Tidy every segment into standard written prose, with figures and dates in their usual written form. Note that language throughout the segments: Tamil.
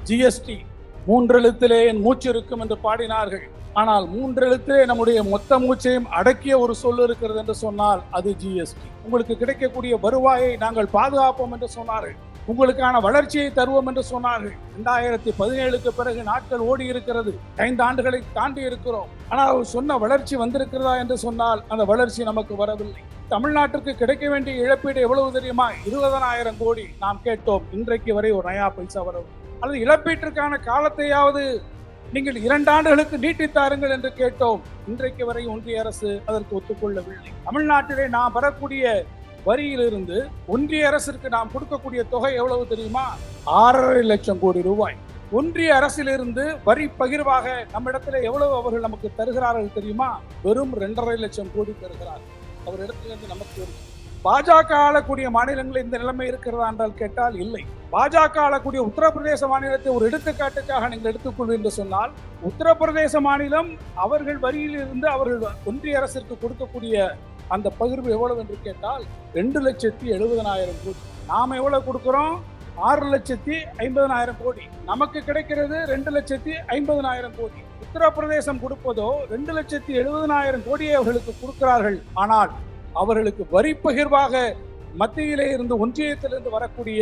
ஜிஎஸ்டி மூன்றெழுத்திலே என் மூச்சு இருக்கும் என்று பாடினார்கள். ஆனால் மூன்றெழுத்திலே நம்முடைய மொத்த மூச்சையும் அடக்கிய ஒரு சொல் இருக்கிறது என்று சொன்னால் அது ஜிஎஸ்டி. உங்களுக்கு கிடைக்கக்கூடிய வருவாயை நாங்கள் பாதுகாப்போம் என்று சொன்னார்கள். உங்களுக்கான வளர்ச்சியை தருவோம் என்று சொன்னார்கள். 2017க்கு பிறகு நாட்கள் ஓடி இருக்கிறது. 5 ஆண்டுகளை தாண்டி இருக்கிறோம். ஆனால் அவர் சொன்ன வளர்ச்சி வந்திருக்கிறதா என்று சொன்னால் அந்த வளர்ச்சி நமக்கு வரவில்லை. தமிழ்நாட்டிற்கு கிடைக்க வேண்டிய இழப்பீடு எவ்வளவு தெரியுமா? 20,000 கோடி நாம் கேட்டோம். இன்றைக்கு வரை ஒரு நயா பைசா வரவில்லை. அல்லது இழப்பீட்டிற்கான காலத்தையாவது நீங்கள் 2 ஆண்டுகளுக்கு நீட்டித்தாருங்கள் என்று கேட்டோம். இன்றைக்கு வரை ஒன்றிய அரசு அதற்கு ஒத்துக்கொள்ளவில்லை. தமிழ்நாட்டிலே நாம் பெறக்கூடிய வரியிலிருந்து ஒன்றிய அரசிற்கு நாம் கொடுக்கக்கூடிய தொகை எவ்வளவு தெரியுமா? 6.5 லட்சம் கோடி ரூபாய். ஒன்றிய அரசிலிருந்து வரி பகிர்வாக நம்மிடத்தில் எவ்வளவு அவர்கள் நமக்கு தருகிறார்கள் தெரியுமா? வெறும் 2.5 லட்சம் கோடி தருகிறார்கள். அவர் இடத்திலிருந்து நமக்கு பாஜக ஆளக்கூடிய மாநிலங்களில் இந்த நிலைமை இருக்கிறதா என்றால் கேட்டால் இல்லை. பாஜக ஆளக்கூடிய உத்தரப்பிரதேச மாநிலத்தை ஒரு எடுத்துக்காட்டுக்காக நீங்கள் எடுத்துக்கொள்வது என்று சொன்னால், உத்தரப்பிரதேச மாநிலம் அவர்கள் வரியில் இருந்து அவர்கள் ஒன்றிய அரசிற்கு கொடுக்கக்கூடிய அந்த பகிர்வு எவ்வளவு என்று கேட்டால் 2,70,000 கோடி. நாம் எவ்வளவு கொடுக்கிறோம்? 6,50,000 கோடி. நமக்கு கிடைக்கிறது 2,50,000 கோடி. உத்தரப்பிரதேசம் கொடுப்பதோ 2,70,000 கோடியை அவர்களுக்கு கொடுக்கிறார்கள். ஆனால் அவர்களுக்கு வரி பகிர்வாக மத்தியிலே இருந்து ஒன்றியத்திலிருந்து வரக்கூடிய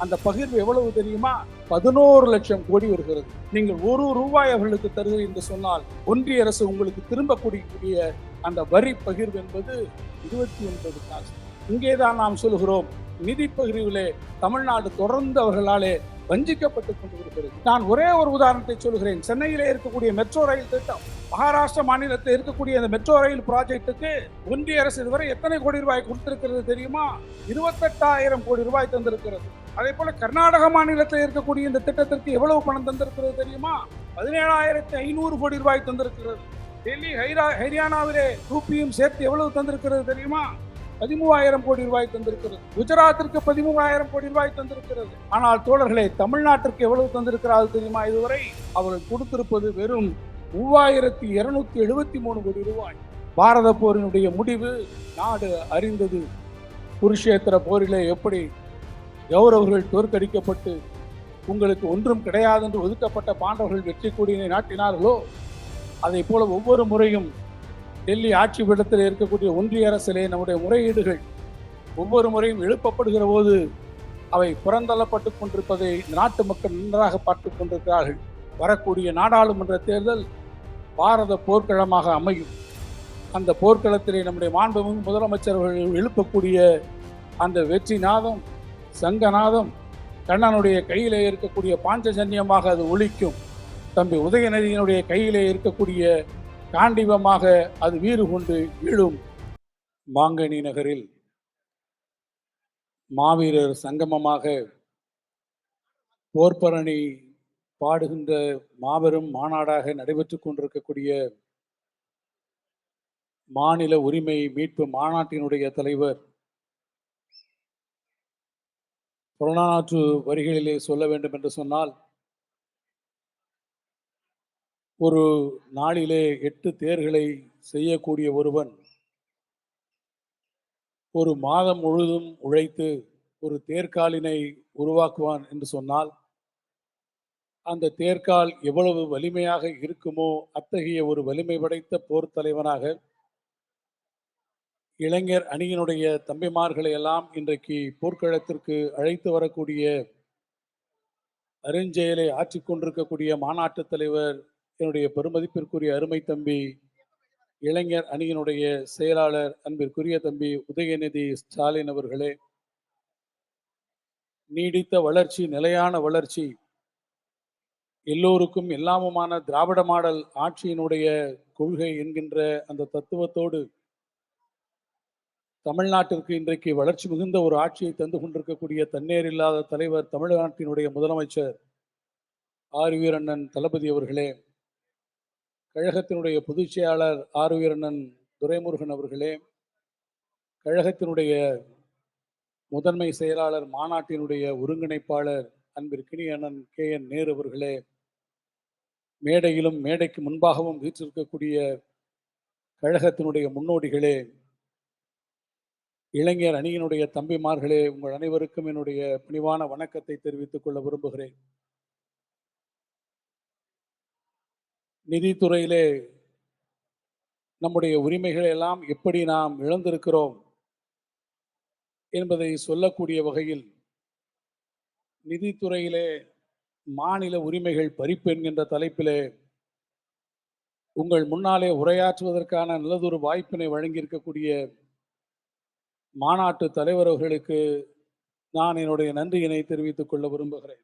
அந்த பகிர்வு எவ்வளவு தெரியுமா? 11 லட்சம் கோடி வருகிறது. நீங்கள் ₹1 அவர்களுக்கு தருகிறீர்கள் என்று சொன்னால் ஒன்றிய அரசு உங்களுக்கு திரும்ப கூடிய அந்த வரி பகிர்வு என்பது 29 காசு. இங்கேதான் நாம் சொல்கிறோம், நிதி பகிர்விலே தமிழ்நாடு தொடர்ந்து அவர்களாலே வஞ்சிக்கப்பட்டுக் கொண்டிருக்கிறது. நான் ஒரே ஒரு உதாரணத்தை சொல்கிறேன். சென்னையிலே இருக்கக்கூடிய மெட்ரோ ரயில் திட்டம், மகாராஷ்டிரா மாநிலத்தில் இருக்கக்கூடிய அந்த மெட்ரோ ரயில் ப்ராஜெக்டுக்கு ஒன்றிய அரசு இதுவரை எத்தனை கோடி ரூபாய் கொடுத்திருக்கிறது தெரியுமா? 28,000 கோடி ரூபாய் தந்திருக்கிறது. அதே போல கர்நாடக மாநிலத்தில் இருக்கக்கூடிய இந்த திட்டத்திற்கு எவ்வளவு பணம் தந்திருக்கிறது தெரியுமா? 17,500 கோடி ரூபாய் தந்திருக்கிறது. டெல்லி ஹரியானாவிலே ரூபியும் சேர்த்து எவ்வளவு தந்திருக்கிறது தெரியுமா? 13,000 கோடி ரூபாய் தந்திருக்கிறது. குஜராத்திற்கு 13,000 கோடி ரூபாய் தந்திருக்கிறது. ஆனால் தோழர்களே, தமிழ்நாட்டிற்கு எவ்வளவு தந்திருக்கிறார்கள் தெரியுமா? இதுவரை அவர்கள் கொடுத்திருப்பது வெறும் 3,273 கோடி ரூபாய். பாரத போரினுடைய முடிவு நாடு அறிந்தது. குருஷேத்திர போரிலே எப்படி கௌரவர்கள் தோற்கடிக்கப்பட்டு உங்களுக்கு ஒன்றும் கிடையாது என்று ஒதுக்கப்பட்ட பாண்டவர்கள் வெற்றி கொடியினை நாட்டினார்களோ, அதை போல ஒவ்வொரு முறையும் டெல்லி ஆட்சி பீடத்தில் இருக்கக்கூடிய ஒன்றிய அரசிலே நம்முடைய முறையீடுகள் ஒவ்வொரு முறையும் எழுப்பப்படுகிற போது அவை புறந்தள்ளப்பட்டு கொண்டிருப்பதை நாட்டு மக்கள் நன்றாக பார்த்து கொண்டிருக்கிறார்கள். வரக்கூடிய நாடாளுமன்ற தேர்தல் பாரத போர்க்களமாக அமையும். அந்த போர்க்களத்திலே நம்முடைய மாண்புமிகு முதலமைச்சர்கள் எழுப்பக்கூடிய அந்த வெற்றி நாதம், சங்கநாதம், கண்ணனுடைய கையிலே இருக்கக்கூடிய பாஞ்சஜன்யமாக அது ஒலிக்கும். தம்பி உதயநிதியினுடைய கையிலே இருக்கக்கூடிய காண்டிவமாக அது வீறு கொண்டு எழும். மாங்கனி நகரில் மாவீரர் சங்கமமாக போர்ப்பரணி பாடுகின்ற மாபெரும் மாநாடாக நடைபெற்றுக் கொண்டிருக்கக்கூடிய மாநில உரிமை மீட்பு மாநாட்டினுடைய தலைவர் புறநானூற்று வரிகளிலே சொல்ல வேண்டும் என்று சொன்னால், ஒரு நாளிலே 8 தேர்களை செய்யக்கூடிய ஒருவன் ஒரு மாதம் முழுதும் உழைத்து ஒரு தேர்காலினை உருவாக்குவான் என்று சொன்னால், அந்த தேர்கால் எவ்வளவு வலிமையாக இருக்குமோ அத்தகைய ஒரு வலிமை படைத்த போர் தலைவனாக இளைஞர் அணியினுடைய தம்பிமார்களை எல்லாம் இன்றைக்கு போர்க்களத்திற்கு அழைத்து வரக்கூடிய அருஞ்செயலை ஆற்றிக்கொண்டிருக்கக்கூடிய மாநாட்டு தலைவர் என்னுடைய பெருமதிப்பிற்குரிய அருமை தம்பி இளைஞர் அணியினுடைய செயலாளர் அன்பிற்குரிய தம்பி உதயநிதி ஸ்டாலின் அவர்களே, நீடித்த வளர்ச்சி, நிலையான வளர்ச்சி, எல்லோருக்கும் எல்லாமுமான திராவிட மாடல் ஆட்சியினுடைய கொள்கை என்கின்ற அந்த தத்துவத்தோடு தமிழ்நாட்டிற்கு இன்றைக்கு வளர்ச்சி மிகுந்த ஒரு ஆட்சியை தந்து கொண்டிருக்கக்கூடிய தன்னேர் இல்லாத தலைவர் தமிழ்நாட்டினுடைய முதலமைச்சர் ஆர்.வி. அண்ணன் தளபதி அவர்களே, கழகத்தினுடைய பொதுச் செயலாளர் ஆர்.வி. அண்ணன் துரைமுருகன் அவர்களே, கழகத்தினுடைய முதன்மை செயலாளர் மாநாட்டினுடைய ஒருங்கிணைப்பாளர் அன்பிற்கினிய அண்ணன் K.N. நேரு அவர்களே, மேடையிலும் மேடைக்கு முன்பாகவும் வீற்றிருக்கக்கூடிய கழகத்தினுடைய முன்னோடிகளே, இளைஞர் அணியினுடைய தம்பிமார்களே, உங்கள் அனைவருக்கும் என்னுடைய பணிவான வணக்கத்தை தெரிவித்துக் கொள்ள விரும்புகிறேன். நிதித்துறையிலே நம்முடைய உரிமைகளை எல்லாம் எப்படி நாம் இழந்திருக்கிறோம் என்பதை சொல்லக்கூடிய வகையில் நிதித்துறையிலே மாநில உரிமைகள் பறிப்பு என்கின்ற தலைப்பிலே உங்கள் முன்னாலே உரையாற்றுவதற்கான நல்லதொரு வாய்ப்பினை வழங்கியிருக்கக்கூடிய மாநாட்டு தலைவர் அவர்களுக்கு நான் என்னுடைய நன்றியினை தெரிவித்துக் கொள்ள விரும்புகிறேன்.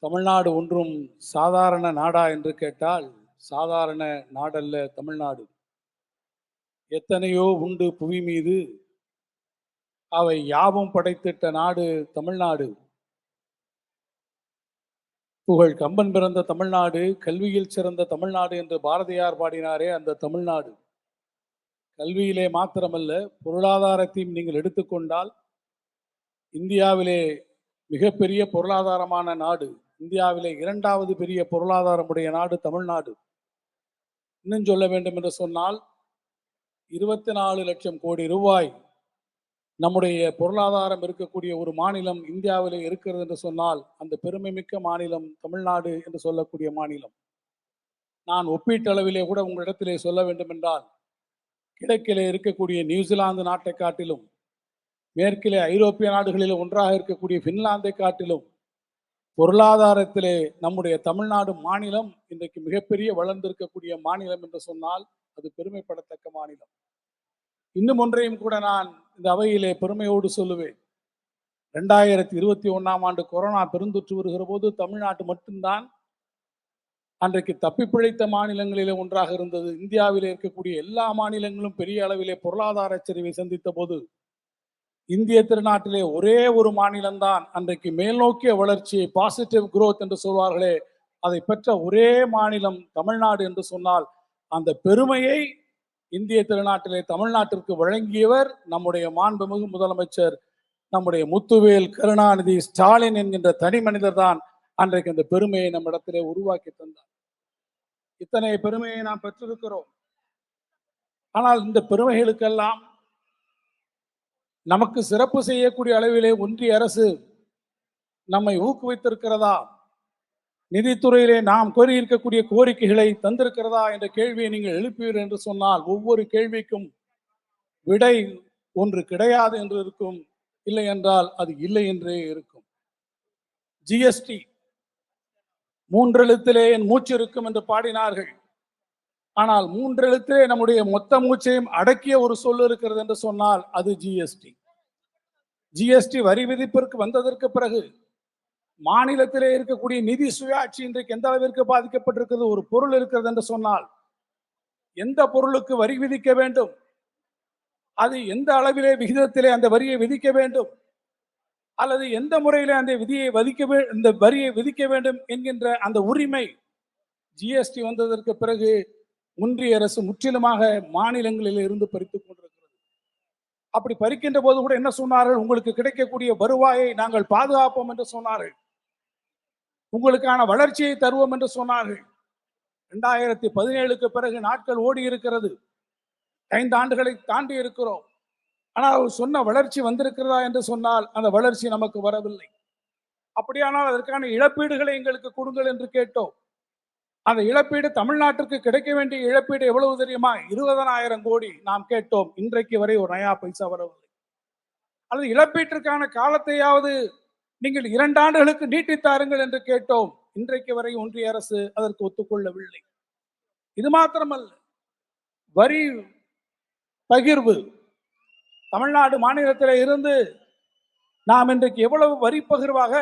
தமிழ்நாடு ஒன்றும் சாதாரண நாடா என்று கேட்டால் சாதாரண நாடல்ல தமிழ்நாடு. எத்தனையோ உண்டு புவி மீது, அவை யாவும் படைத்திட்ட நாடு தமிழ்நாடு. புகழ் கம்பன் பிறந்த தமிழ்நாடு, கல்வியில் சிறந்த தமிழ்நாடு என்று பாரதியார் பாடினாரே அந்த தமிழ்நாடு. கல்வியிலே மாத்திரமல்ல, பொருளாதாரத்தையும் நீங்கள் எடுத்துக்கொண்டால் இந்தியாவிலே மிகப்பெரிய பொருளாதாரமான நாடு, இந்தியாவிலே 2வது பெரிய பொருளாதாரமுடைய நாடு தமிழ்நாடு. இன்னும் சொல்ல வேண்டும் என்று சொன்னால் 24 லட்சம் கோடி ரூபாய் நம்முடைய பொருளாதாரம் இருக்கக்கூடிய ஒரு மாநிலம் இந்தியாவிலே இருக்கிறது என்று சொன்னால் அந்த பெருமைமிக்க மாநிலம் தமிழ்நாடு என்று சொல்லக்கூடிய மாநிலம். நான் ஒப்பீட்டளவிலே கூட உங்களிடத்திலே சொல்ல வேண்டும் என்றால், கிழக்கிலே இருக்கக்கூடிய நியூசிலாந்து நாட்டை காட்டிலும், மேற்கிலே ஐரோப்பிய நாடுகளில் ஒன்றாக இருக்கக்கூடிய பின்லாந்தை காட்டிலும் பொருளாதாரத்திலே நம்முடைய தமிழ்நாடு மாநிலம் இன்றைக்கு மிகப்பெரிய வளர்ந்திருக்கக்கூடிய மாநிலம் என்று சொன்னால் அது பெருமைப்படத்தக்க மாநிலம். இன்னும் ஒன்றையும் கூட நான் இந்த அவையிலே பெருமையோடு சொல்லுவேன். 2021ஆம் ஆண்டு கொரோனா பெருந்தொற்று வருகிற போது தமிழ்நாட்டு மட்டும்தான் அன்றைக்கு தப்பிப்பிழைத்த மாநிலங்களிலே ஒன்றாக இருந்தது. இந்தியாவிலே இருக்கக்கூடிய எல்லா மாநிலங்களும் பெரிய அளவிலே பொருளாதார சரிவை சந்தித்த போது இந்திய திருநாட்டிலே ஒரே ஒரு மாநிலம்தான் அன்றைக்கு மேல்நோக்கிய வளர்ச்சியை, பாசிட்டிவ் குரோத் என்று சொல்வார்களே, அதை பெற்ற ஒரே மாநிலம் தமிழ்நாடு என்று சொன்னால் அந்த பெருமையை இந்திய திருநாட்டிலே தமிழ்நாட்டிற்கு வழங்கியவர் நம்முடைய மாண்புமிகு முதலமைச்சர் நம்முடைய முத்துவேல் கருணாநிதி ஸ்டாலின் என்கின்ற தனி மனிதர் தான் அன்றைக்கு அந்த பெருமையை நம்மிடத்திலே உருவாக்கி தந்தார். இத்தனை பெருமையை நாம் பெற்றிருக்கிறோம். ஆனால் இந்த பெருமைகளுக்கெல்லாம் நமக்கு சிறப்பு செய்யக்கூடிய அளவிலே ஒன்றிய அரசு நம்மை ஊக்குவித்திருக்கிறதா? நிதித்துறையிலே நாம் கோரியிருக்கக்கூடிய கோரிக்கைகளை தந்திருக்கிறதா என்ற கேள்வியை நீங்கள் எழுப்புவீர்கள் என்று சொன்னால் ஒவ்வொரு கேள்விக்கும் விடை ஒன்று கிடையாது என்று இருக்கும், இல்லை என்றால் அது இல்லை என்றே இருக்கும். ஜிஎஸ்டி 3 எழுத்திலே என் மூச்சு இருக்கும் என்று பாடினார்கள். ஆனால் 3 எழுத்திலே நம்முடைய மொத்த மூச்சையும் அடக்கிய ஒரு சொல் இருக்கிறது என்று சொன்னால் அது ஜிஎஸ்டி. ஜிஎஸ்டி வரி விதிப்பிற்கு வந்ததற்கு பிறகு மாநிலத்திலே இருக்கக்கூடிய நிதி சுயாட்சி இன்றைக்கு எந்த அளவிற்கு பாதிக்கப்பட்டிருக்கிறது. ஒரு பொருள் இருக்கிறது என்று சொன்னால் எந்த பொருளுக்கு வரி விதிக்க வேண்டும், அது எந்த அளவிலே விகிதத்திலே அந்த வரியை விதிக்க வேண்டும், அல்லது எந்த முறையிலே அந்த வரியை விதிக்க வேண்டும் என்கின்ற அந்த உரிமை ஜிஎஸ்டி வந்ததற்கு பிறகு ஒன்றிய அரசு முற்றிலுமாக மாநிலங்களில் இருந்து பறித்துக் கொண்டிருக்கிறது. அப்படி பறிக்கின்ற போது கூட என்ன சொன்னார்கள்? உங்களுக்கு கிடைக்கக்கூடிய வருவாயை நாங்கள் பாதுகாப்போம் என்று சொன்னார்கள். உங்களுக்கான வளர்ச்சியை தருவோம் என்று சொன்னார்கள். 2017க்கு பிறகு நாட்கள் ஓடி இருக்கிறது. 5 ஆண்டுகளை தாண்டி இருக்கிறோம். ஆனால் அவர் சொன்ன வளர்ச்சி வந்திருக்கிறதா என்று சொன்னால் அந்த வளர்ச்சி நமக்கு வரவில்லை. அப்படியானால் அதற்கான இழப்பீடுகளை எங்களுக்கு கொடுங்கள் என்று கேட்டோம். அந்த இழப்பீடு தமிழ்நாட்டிற்கு கிடைக்க வேண்டிய இழப்பீடு எவ்வளவு தெரியுமா? 20,000 கோடி நாம் கேட்டோம். இன்றைக்கு வரை ஒரு நயா பைசா வரவில்லை. அல்லது இழப்பீட்டிற்கான காலத்தையாவது நீங்கள் 2 ஆண்டுகளுக்கு நீட்டித்தாருங்கள் என்று கேட்டோம். இன்றைக்கு வரை ஒன்றிய அரசு அதற்கு ஒத்துக்கொள்ளவில்லை. இது மாத்திரமல்ல, வரி பகிர்வு தமிழ்நாடு மாநிலத்தில் இருந்து நாம் இன்றைக்கு எவ்வளவு வரி பகிர்வாக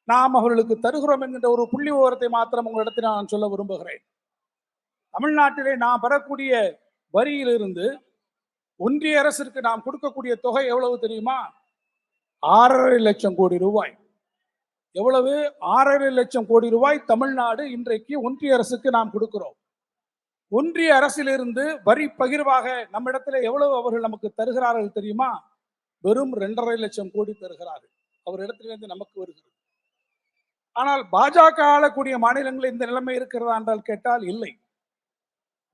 நாம் அவர்களுக்கு தருகிறோம் என்கின்ற ஒரு புள்ளி விவரத்தை மாத்திரம் உங்களிடத்தில் நான் சொல்ல விரும்புகிறேன். தமிழ்நாட்டிலே நாம் பெறக்கூடிய வரியிலிருந்து ஒன்றிய அரசிற்கு நாம் கொடுக்கக்கூடிய தொகை எவ்வளவு தெரியுமா? 6.5 லட்சம் கோடி ரூபாய். எவ்வளவு? 6.5 லட்சம் கோடி ரூபாய் தமிழ்நாடு இன்றைக்கு ஒன்றிய அரசுக்கு நாம் கொடுக்கிறோம். ஒன்றிய அரசிலிருந்து வரி பகிர்வாக நம்மிடத்தில் எவ்வளவு அவர்கள் நமக்கு தருகிறார்கள் தெரியுமா? வெறும் 2.5 லட்சம் கோடி தருகிறார்கள். அவரிடத்திலிருந்து நமக்கு வருகிறது. ஆனால் பாஜக ஆளக்கூடிய மாநிலங்களில் இந்த நிலைமை இருக்கிறதா என்றால் கேட்டால் இல்லை.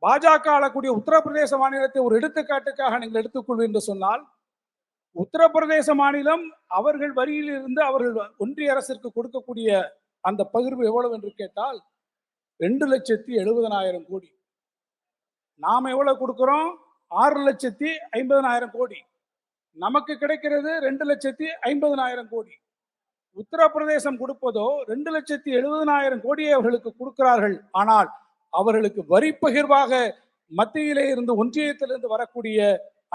பாஜக ஆளக்கூடிய உத்தரப்பிரதேச மாநிலத்தை ஒரு எடுத்துக்காட்டுக்காக நீங்கள் எடுத்துக்கொள்வீர்கள் என்று சொன்னால், உத்தரப்பிரதேச மாநிலம் அவர்கள் வரியில் இருந்து அவர்கள் ஒன்றிய அரசிற்கு கொடுக்கக்கூடிய அந்த பகிர்வு எவ்வளவு என்று கேட்டால் 2,70,000 கோடி. நாம எவ்வளவு கொடுக்கிறோம்? 6,50,000 கோடி. நமக்கு கிடைக்கிறது 2,50,000 கோடி. உத்தரப்பிரதேசம் கொடுப்பதோ 2,70,000 கோடியை அவர்களுக்கு கொடுக்கிறார்கள். ஆனால் அவர்களுக்கு வரி பகிர்வாக மத்தியிலே இருந்து ஒன்றியத்திலிருந்து வரக்கூடிய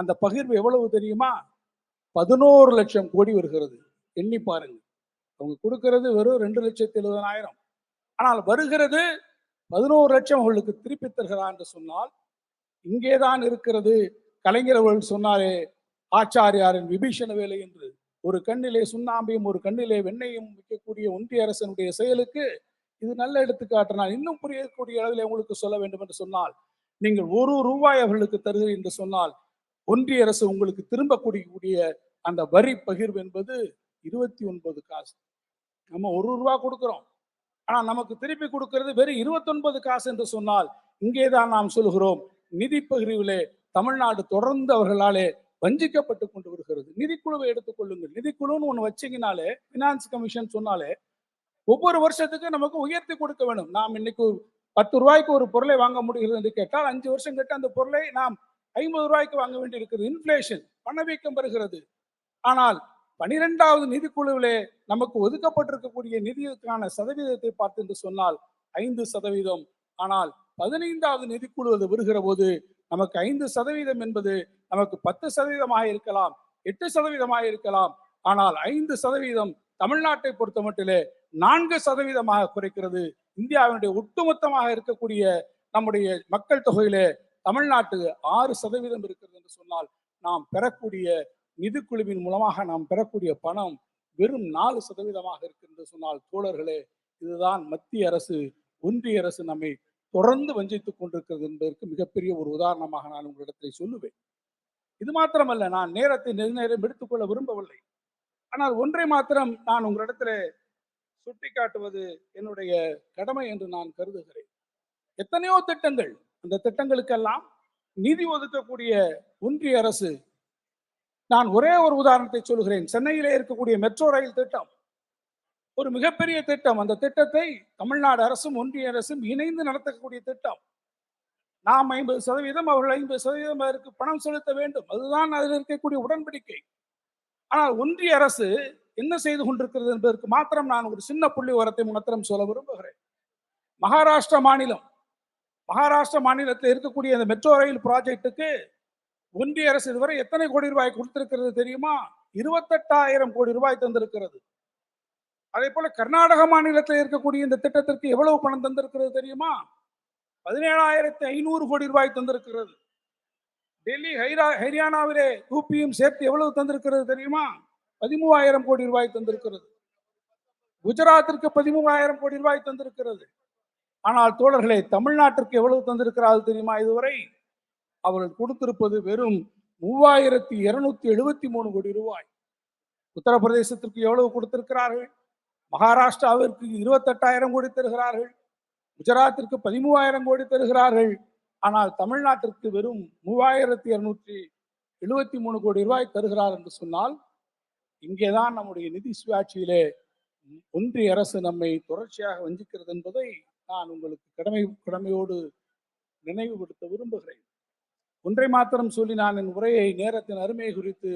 அந்த பகிர்வு எவ்வளவு தெரியுமா? 11 லட்சம் கோடி வருகிறது. எண்ணி பாருங்க. அவங்க கொடுக்கிறது வெறும் 2,70,000, ஆனால் வருகிறது 11 லட்சம் அவர்களுக்கு திருப்பி தருகிறார் என்று சொன்னால் இங்கேதான் இருக்கிறது. கலைஞர் அவர்கள் சொன்னாரே, ஆச்சாரியாரின் விபீஷண வேலை என்று. ஒரு கண்ணிலே சுண்ணாம்பையும் ஒரு கண்ணிலே வெண்ணையும் வைக்கக்கூடிய ஒன்றிய அரசனுடைய செயலுக்கு இது நல்ல எடுத்துக்காட்டு. நான் இன்னும் புரியக்கூடிய அளவில் உங்களுக்கு சொல்ல வேண்டும் என்று சொன்னால், நீங்கள் ₹1 அவர்களுக்கு தருகிறீர்கள் என்று சொன்னால் ஒன்றிய அரசு உங்களுக்கு திரும்ப கூடிய அந்த வரி பகிர்வு என்பது 29 காசு. நம்ம ₹1 கொடுக்கிறோம், ஆனா நமக்கு திருப்பி கொடுக்கிறது வெறும் 29 காசு என்று சொன்னால் இங்கேதான் நாம் சொல்கிறோம், நிதி பகிர்விலே தமிழ்நாடு தொடர்ந்து அவர்களாலே வஞ்சிக்கப்பட்டு கொண்டு வருகிறது. நிதிக்குழுவை எடுத்துக்கொள்ளுங்கள். நிதிக்குழுன்னு ஒண்ணு வச்சீங்கனாலே, பினான்ஸ் கமிஷன் சொன்னாலே ஒவ்வொரு வருஷத்துக்கு நமக்கு உயர்த்தி கொடுக்க வேண்டும். நாம் இன்னைக்கு ₹10 ஒரு பொருளை வாங்க முடிகிறது என்று கேட்டால் 5 வருஷம் கேட்டு அந்த பொருளை நாம் ₹50 வாங்க வேண்டி இருக்கிறது. இன்ஃபிளேஷன், பணவீக்கம் வருகிறது. ஆனால் 12வது நிதிக்குழுவிலே நமக்கு ஒதுக்கப்பட்டிருக்கக்கூடிய நிதிக்கான சதவீதத்தை பார்த்து என்று சொன்னால் 5%. ஆனால் 15வது நிதிக்குழு வருகிற போது நமக்கு 5% என்பது நமக்கு 10% இருக்கலாம், 8% இருக்கலாம். ஆனால் 5% தமிழ்நாட்டை பொறுத்த மட்டிலே 4% குறைக்கிறது. இந்தியாவினுடைய ஒட்டுமொத்தமாக இருக்கக்கூடிய நம்முடைய மக்கள் தொகையிலே தமிழ்நாட்டுக்கு 6% இருக்கிறது என்று சொன்னால் நாம் பெறக்கூடிய நிதிக்குழுவின் மூலமாக நாம் பெறக்கூடிய பணம் வெறும் 4% இருக்கு என்று சொன்னால், தோழர்களே, இதுதான் மத்திய அரசு, ஒன்றிய அரசு நம்மை தொடர்ந்து வஞ்சித்துக் கொண்டிருக்கிறது என்பதற்கு மிகப்பெரிய ஒரு உதாரணமாக நான் உங்களிடத்தில் சொல்லுவேன். இது மாத்திரமல்ல, நான் நேரத்தை நெடுநேரம் எடுத்துக்கொள்ள விரும்பவில்லை. ஆனால் ஒன்றை மாத்திரம் நான் உங்களிடத்தில் சுட்டிக்காட்டுவது என்னுடைய கடமை என்று நான் கருதுகிறேன். எத்தனையோ திட்டங்கள், அந்த திட்டங்களுக்கெல்லாம் நிதி ஒதுக்கக்கூடிய ஒன்றிய அரசு. நான் ஒரே ஒரு உதாரணத்தை சொல்கிறேன். சென்னையிலே இருக்கக்கூடிய மெட்ரோ ரயில் திட்டம் ஒரு மிகப்பெரிய திட்டம். அந்த திட்டத்தை தமிழ்நாடு அரசும் ஒன்றிய அரசும் இணைந்து நடத்தக்கூடிய திட்டம். நாம் 50%, அவர்கள் 50% அதற்கு பணம் செலுத்த வேண்டும். அதுதான் அதில் இருக்கக்கூடிய உடன்படிக்கை. ஆனால் ஒன்றிய அரசு என்ன செய்து கொண்டிருக்கிறது என்பதற்கு மாத்திரம் நான் ஒரு சின்ன புள்ளி உரத்தை மாத்திரம் சொல்ல விரும்புகிறேன். மகாராஷ்டிரா மாநிலத்தில் இருக்கக்கூடிய அந்த மெட்ரோ ரயில் ப்ராஜெக்டுக்கு ஒன்றிய அரசு இதுவரை எத்தனை கோடி ரூபாய் கொடுத்திருக்கிறது தெரியுமா? 28,000 கோடி ரூபாய் தந்திருக்கிறது. அதே போல கர்நாடக மாநிலத்தில் இருக்கக்கூடிய இந்த திட்டத்திற்கு எவ்வளவு பணம் தந்திருக்கிறது தெரியுமா? 17,500 கோடி ரூபாய் தந்திருக்கிறது. டெல்லி, ஹரியானாவிலே யூபியும் சேர்த்து எவ்வளவு தந்திருக்கிறது தெரியுமா? 13,000 கோடி ரூபாய் தந்திருக்கிறது. குஜராத்திற்கு 13,000 கோடி ரூபாய் தந்திருக்கிறது. ஆனால் தோழர்களே, தமிழ்நாட்டிற்கு எவ்வளவு தந்திருக்கிறார்கள் தெரியுமா? இதுவரை அவர்கள் கொடுத்திருப்பது வெறும் 3,273 கோடி ரூபாய். உத்தரப்பிரதேசத்திற்கு எவ்வளவு கொடுத்திருக்கிறார்கள்? மகாராஷ்டிராவிற்கு 28,000 கோடி தருகிறார்கள். குஜராத்திற்கு 13,000 கோடி தருகிறார்கள். ஆனால் தமிழ்நாட்டிற்கு வெறும் 3,273 கோடி ரூபாய் தருகிறார் என்று சொன்னால், இங்கேதான் நம்முடைய நிதி சுயாட்சியிலே ஒன்றிய அரசு நம்மை தொடர்ச்சியாக வஞ்சிக்கிறது என்பதை நான் உங்களுக்கு கடமையோடு நினைவுபடுத்த விரும்புகிறேன். ஒன்றை மாத்திரம் சொல்லி நான் என் உரையை, நேரத்தின் அருமை குறித்து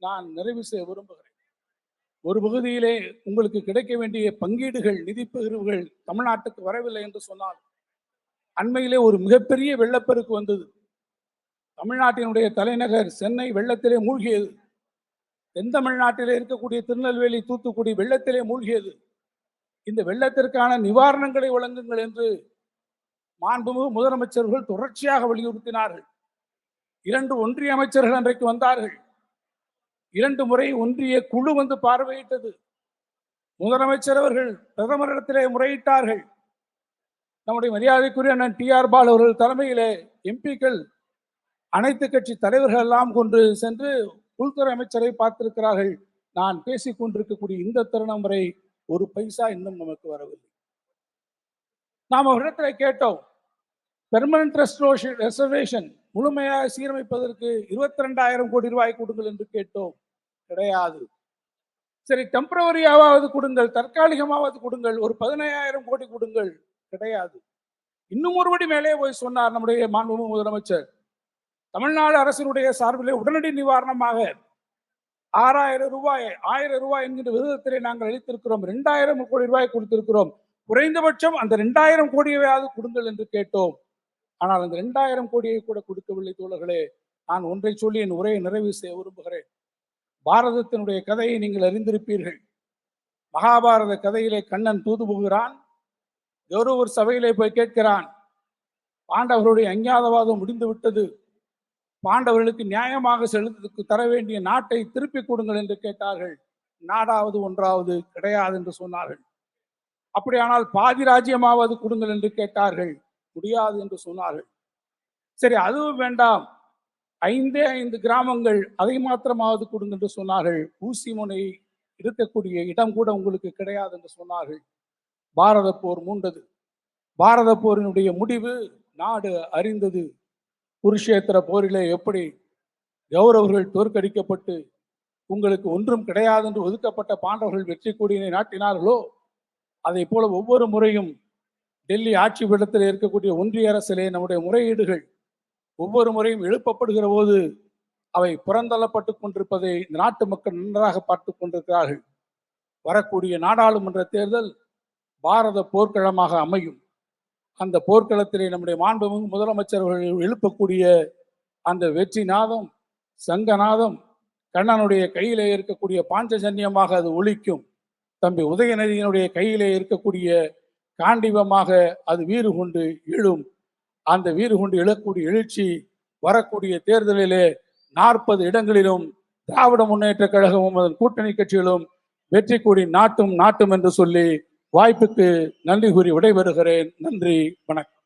நான் நிறைவு செய்ய விரும்புகிறேன். ஒரு பகுதியிலே உங்களுக்கு கிடைக்க வேண்டிய பங்கீடுகள், நிதி பகிர்வுகள் தமிழ்நாட்டுக்கு வரவில்லை என்று சொன்னால், அண்மையிலே ஒரு மிகப்பெரிய வெள்ளப்பெருக்கு வந்தது. தமிழ்நாட்டினுடைய தலைநகர் சென்னை வெள்ளத்திலே மூழ்கியது. தென் தமிழ்நாட்டிலே இருக்கக்கூடிய திருநெல்வேலி, தூத்துக்குடி வெள்ளத்திலே மூழ்கியது. இந்த வெள்ளத்திற்கான நிவாரணங்களை வழங்குங்கள் என்று மாண்புமிகு முதலமைச்சர்கள் தொடர்ச்சியாக வலியுறுத்தினார்கள். 2 ஒன்றிய அமைச்சர்கள் அன்றைக்கு வந்தார்கள். 2 முறை ஒன்றிய குழு வந்து பார்வையிட்டது. முதலமைச்சர் அவர்கள் பிரதமரிடத்திலே முறையிட்டார்கள். நம்முடைய மரியாதைக்குரிய அண்ணன் TR பாலு அவர்கள் தலைமையிலே எம்பிக்கள், அனைத்து கட்சி தலைவர்கள் எல்லாம் கொண்டு சென்று உள்துறை அமைச்சரை பார்த்திருக்கிறார்கள். நான் பேசிக் கொண்டிருக்கக்கூடிய இந்த தருணம் வரை ஒரு பைசா இன்னும் நமக்கு வரவில்லை. நாம் அவரிடத்தில் கேட்டோம், பெர்மனன்ட் ரெசர்வேஷன் முழுமையாக சீரமைப்பதற்கு 22,000 கோடி ரூபாய் கொடுங்கள் என்று கேட்டோம். கிடையாது. சரி, டெம்பரவரியாவது கொடுங்கள், தற்காலிகமாவது கொடுங்கள், ஒரு 15,000 கோடி கொடுங்கள். கிடையாது. இன்னும் ஒருபடி மேலே போய் சொன்னார் நம்முடைய மாண்புமிகு முதலமைச்சர். தமிழ்நாடு அரசினுடைய சார்பிலே உடனடி நிவாரணமாக 6,000 ரூபாய், 1,000 ரூபாய் என்கின்ற விகிதத்திலே நாங்கள் அளித்திருக்கிறோம். 2,000 கோடி ரூபாய் கொடுத்திருக்கிறோம். குறைந்தபட்சம் அந்த 2,000 கோடியையாவது கொடுங்கள் என்று கேட்டோம். ஆனால் அந்த 2,000 கோடியை கூட கொடுக்கவில்லை தோழர்களே. நான் ஒன்றை சொல்லி என் உரையை நிறைவு செய்ய விரும்புகிறேன். பாரதத்தினுடைய கதையை நீங்கள் அறிந்திருப்பீர்கள். மகாபாரத கதையிலே கண்ணன் தூது போகிறான். ஒரு சபையிலே போய் கேட்கிறான், பாண்டவர்களுடைய அஞ்ஞாதவாதம் முடிந்து விட்டது, பாண்டவர்களுக்கு நியாயமாக செலுத்துக்கு தர வேண்டிய நாட்டை திருப்பிக் கொடுங்கள் என்று கேட்டார்கள். நாடாவது ஒன்றாவது கிடையாது என்று சொன்னார்கள். அப்படியானால் பாதி ராஜ்யமாவது கொடுங்கள் என்று கேட்டார்கள். முடியாது என்று சொன்னார்கள். சரி, அதுவும் வேண்டாம், 5 கிராமங்கள், அதை மாத்திரமாவது கொடுங்கள் என்று சொன்னார்கள். ஊசி முனை இருக்கக்கூடிய இடம் கூட உங்களுக்கு கிடையாது என்று சொன்னார்கள். பாரத போர் மூண்டது. பாரத போரினுடைய முடிவு நாடு அறிந்தது. குருஷேத்திர போரிலே எப்படி கௌரவர்கள் தோற்கடிக்கப்பட்டு உங்களுக்கு ஒன்றும் கிடையாது என்று ஒதுக்கப்பட்ட பாண்டவர்கள் வெற்றி கொடியினை நாட்டினார்களோ, அதை போல ஒவ்வொரு முறையும் டெல்லி ஆட்சி பீடத்தில் இருக்கக்கூடிய ஒன்றிய அரசிலே நம்முடைய முறையீடுகள் ஒவ்வொரு முறையும் எழுப்பப்படுகிற போது அவை புறந்தள்ளப்பட்டு கொண்டிருப்பதை இந்த நாட்டு மக்கள் நன்றாக பார்த்து கொண்டிருக்கிறார்கள். வரக்கூடிய நாடாளுமன்ற தேர்தல் பாரத போர்க்களமாக அமையும். அந்த போர்க்களத்திலே நம்முடைய மாண்புமிகு முதலமைச்சர்கள் எழுப்பக்கூடிய அந்த வெற்றி நாதம், சங்கநாதம், கண்ணனுடைய கையிலே இருக்கக்கூடிய பாஞ்சஜன்யமாக அது ஒலிக்கும். தம்பி உதயநிதியினுடைய கையிலே இருக்கக்கூடிய காண்டிவமாக அது வீறு கொண்டு எழும். அந்த வீறு கொண்டு எழக்கூடிய எழுச்சி வரக்கூடிய தேர்தலிலே 40 இடங்களிலும் திராவிட முன்னேற்ற கழகமும் அதன் கூட்டணி கட்சிகளும் வெற்றி கொடி நாட்டும் என்று சொல்லி வாய்ப்புக்கு நன்றி கூறி விடைபெறுகிறேன். நன்றி, வணக்கம்.